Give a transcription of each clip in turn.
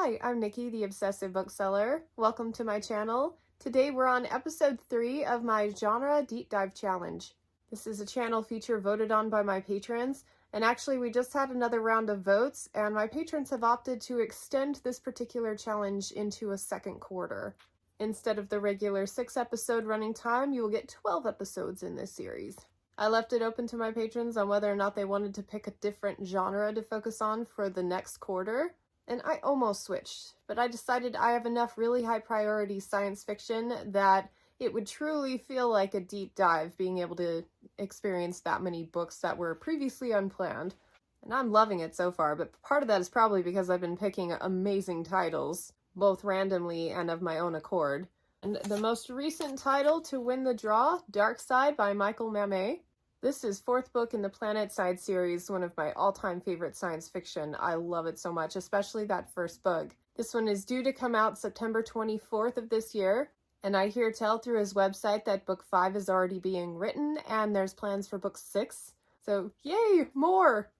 Hi, I'm Niki, the Obsessive Bookseller. Welcome to my channel. Today we're on episode 3 of my Genre Deep Dive Challenge. This is a channel feature voted on by my patrons, and actually we just had another round of votes, and my patrons have opted to extend this particular challenge into a second quarter. Instead of the regular 6-episode running time, you will get 12 episodes in this series. I left it open to my patrons on whether or not they wanted to pick a different genre to focus on for the next quarter. And I almost switched, but I decided I have enough really high priority science fiction that it would truly feel like a deep dive being able to experience that many books that were previously unplanned. And I'm loving it so far, but part of that is probably because I've been picking amazing titles, both randomly and of my own accord. And the most recent title to win the draw, Dark Side by Michael Mamet. This is 4th book in the Planet Side series, one of my all-time favorite science fiction. I love it so much, especially that first book. This one is due to come out September 24th of this year, and I hear tell through his website that book 5 is already being written, and there's plans for book 6. So, yay, more!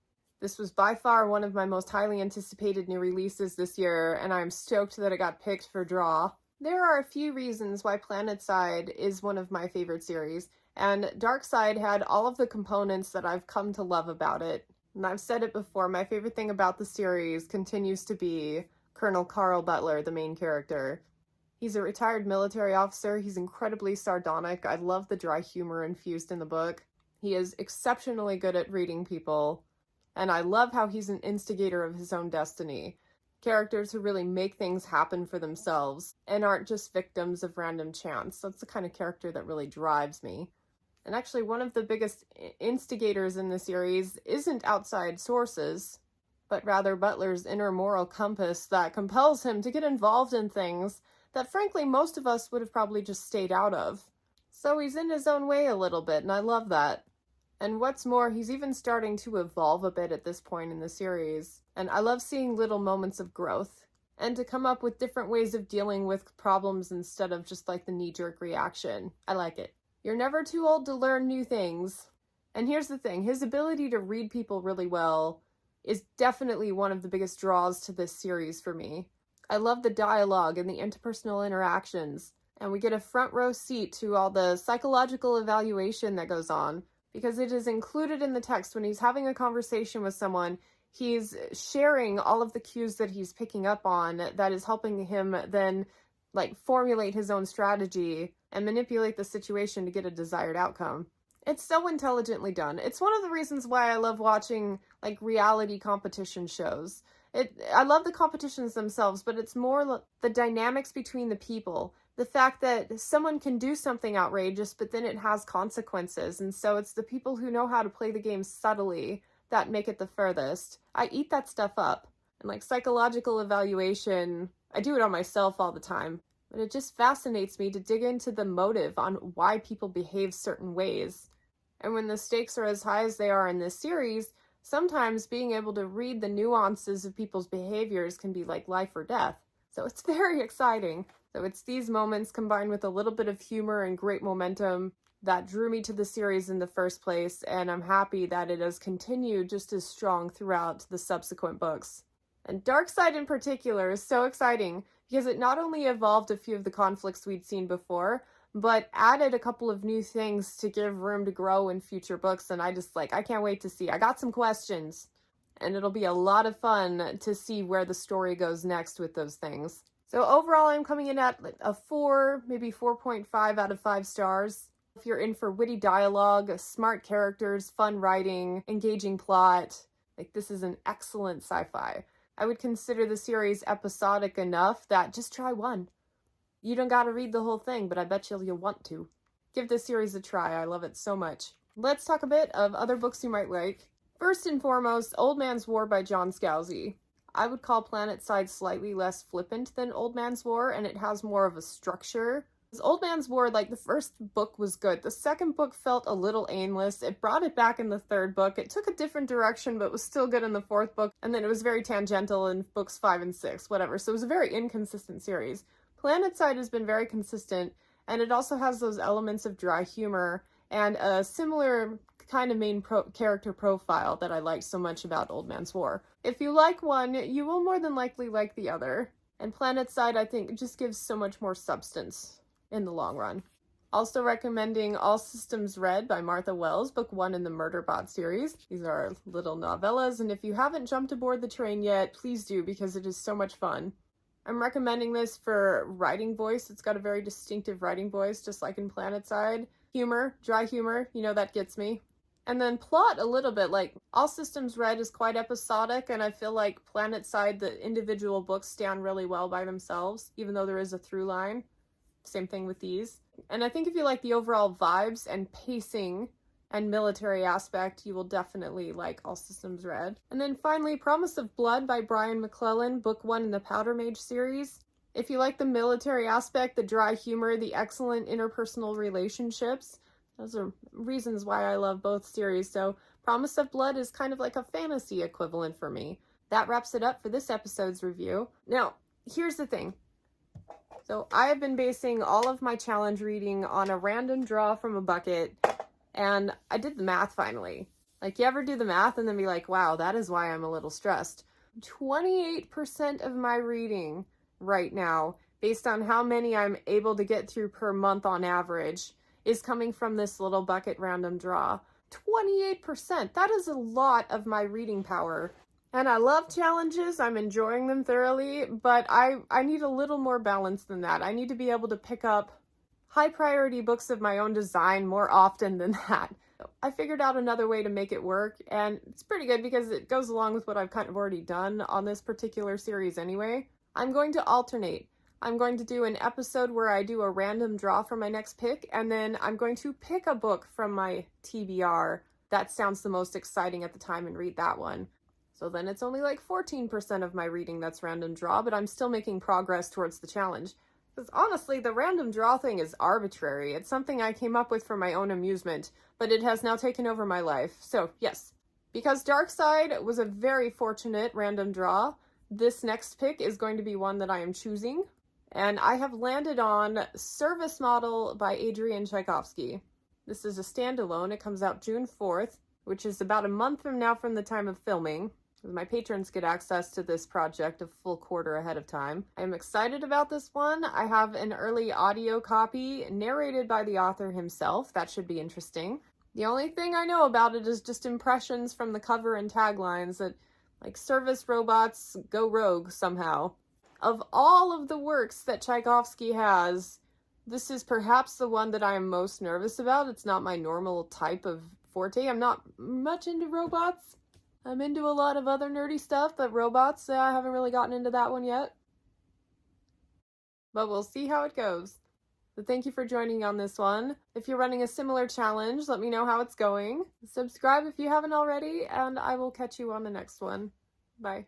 This was by far one of my most highly anticipated new releases this year, and I'm stoked that it got picked for draw. There are a few reasons why Planet Side is one of my favorite series, and Dark Side had all of the components that I've come to love about it. And I've said it before, my favorite thing about the series continues to be Colonel Carl Butler, the main character. He's a retired military officer, he's incredibly sardonic, I love the dry humor infused in the book. He is exceptionally good at reading people, and I love how he's an instigator of his own destiny. Characters who really make things happen for themselves, and aren't just victims of random chance. That's the kind of character that really drives me. And actually, one of the biggest instigators in the series isn't outside sources, but rather Butler's inner moral compass that compels him to get involved in things that frankly most of us would have probably just stayed out of. So he's in his own way a little bit, and I love that. And what's more, he's even starting to evolve a bit at this point in the series. And I love seeing little moments of growth, and to come up with different ways of dealing with problems instead of just like the knee-jerk reaction. I like it. You're never too old to learn new things. And here's the thing, his ability to read people really well is definitely one of the biggest draws to this series for me. I love the dialogue and the interpersonal interactions, and we get a front row seat to all the psychological evaluation that goes on, because it is included in the text when he's having a conversation with someone. He's sharing all of the cues that he's picking up on that is helping him then formulate his own strategy and manipulate the situation to get a desired outcome. It's so intelligently done. It's one of the reasons why I love watching reality competition shows. I love the competitions themselves, but it's more the dynamics between the people. The fact that someone can do something outrageous, but then it has consequences. And so it's the people who know how to play the game subtly that make it the furthest. I eat that stuff up. And psychological evaluation, I do it on myself all the time. But it just fascinates me to dig into the motive on why people behave certain ways. And when the stakes are as high as they are in this series, sometimes being able to read the nuances of people's behaviors can be like life or death. So it's very exciting. So it's these moments combined with a little bit of humor and great momentum that drew me to the series in the first place, and I'm happy that it has continued just as strong throughout the subsequent books. And Dark Side in particular is so exciting because it not only evolved a few of the conflicts we'd seen before, but added a couple of new things to give room to grow in future books, and I can't wait to see. I got some questions, and it'll be a lot of fun to see where the story goes next with those things. So overall, I'm coming in at a 4, maybe 4.5 out of 5 stars. If you're in for witty dialogue, smart characters, fun writing, engaging plot, this is an excellent sci-fi. I would consider the series episodic enough that just try one. You don't gotta read the whole thing, but I bet you'll want to. Give this series a try, I love it so much. Let's talk a bit of other books you might like. First and foremost, Old Man's War by John Scalzi. I would call Planet Side slightly less flippant than Old Man's War, and it has more of a structure. Old Man's War, the first book was good. The second book felt a little aimless. It brought it back in the third book. It took a different direction, but was still good in the fourth book. And then it was very tangential in books 5 and 6, whatever. So it was a very inconsistent series. Planet Side has been very consistent, and it also has those elements of dry humor and a similar kind of main character profile that I like so much about Old Man's War. If you like one, you will more than likely like the other. And Planetside, I think, just gives so much more substance in the long run. Also recommending All Systems Red by Martha Wells, book 1 in the Murderbot series. These are little novellas, and if you haven't jumped aboard the train yet, please do, because it is so much fun. I'm recommending this for writing voice. It's got a very distinctive writing voice, just like in Planetside. Humor, dry humor, you know, that gets me. And then plot a little bit, like All Systems Red is quite episodic, and I feel like Planetside, the individual books stand really well by themselves, even though there is a through line. Same thing with these. And I think if you like the overall vibes and pacing and military aspect, you will definitely like All Systems Red. And then finally, Promise of Blood by Brian McClellan, book 1 in the Powder Mage series. If you like the military aspect, the dry humor, the excellent interpersonal relationships, those are reasons why I love both series. So Promise of Blood is kind of like a fantasy equivalent for me. That wraps it up for this episode's review. Now, here's the thing. So I have been basing all of my challenge reading on a random draw from a bucket, and I did the math finally. Like, you ever do the math and then be like, wow, that is why I'm a little stressed. 28% of my reading right now, based on how many I'm able to get through per month on average, is coming from this little bucket random draw. 28%! That is a lot of my reading power. And I love challenges, I'm enjoying them thoroughly, but I need a little more balance than that. I need to be able to pick up high priority books of my own design more often than that. I figured out another way to make it work, and it's pretty good because it goes along with what I've kind of already done on this particular series anyway. I'm going to alternate. I'm going to do an episode where I do a random draw for my next pick, and then I'm going to pick a book from my TBR that sounds the most exciting at the time and read that one. So then it's only like 14% of my reading that's random draw, but I'm still making progress towards the challenge. Because honestly, the random draw thing is arbitrary. It's something I came up with for my own amusement, but it has now taken over my life. So yes, because Darkside was a very fortunate random draw, this next pick is going to be one that I am choosing. And I have landed on Service Model by Adrian Tchaikovsky. This is a standalone. It comes out June 4th, which is about a month from now from the time of filming. My patrons get access to this project a full quarter ahead of time. I'm excited about this one. I have an early audio copy narrated by the author himself. That should be interesting. The only thing I know about it is just impressions from the cover and taglines that, like, service robots go rogue somehow. Of all of the works that Tchaikovsky has, this is perhaps the one that I am most nervous about. It's not my normal type of forte. I'm not much into robots. I'm into a lot of other nerdy stuff, but robots, I haven't really gotten into that one yet. But we'll see how it goes. So thank you for joining on this one. If you're running a similar challenge, let me know how it's going. Subscribe if you haven't already, and I will catch you on the next one. Bye.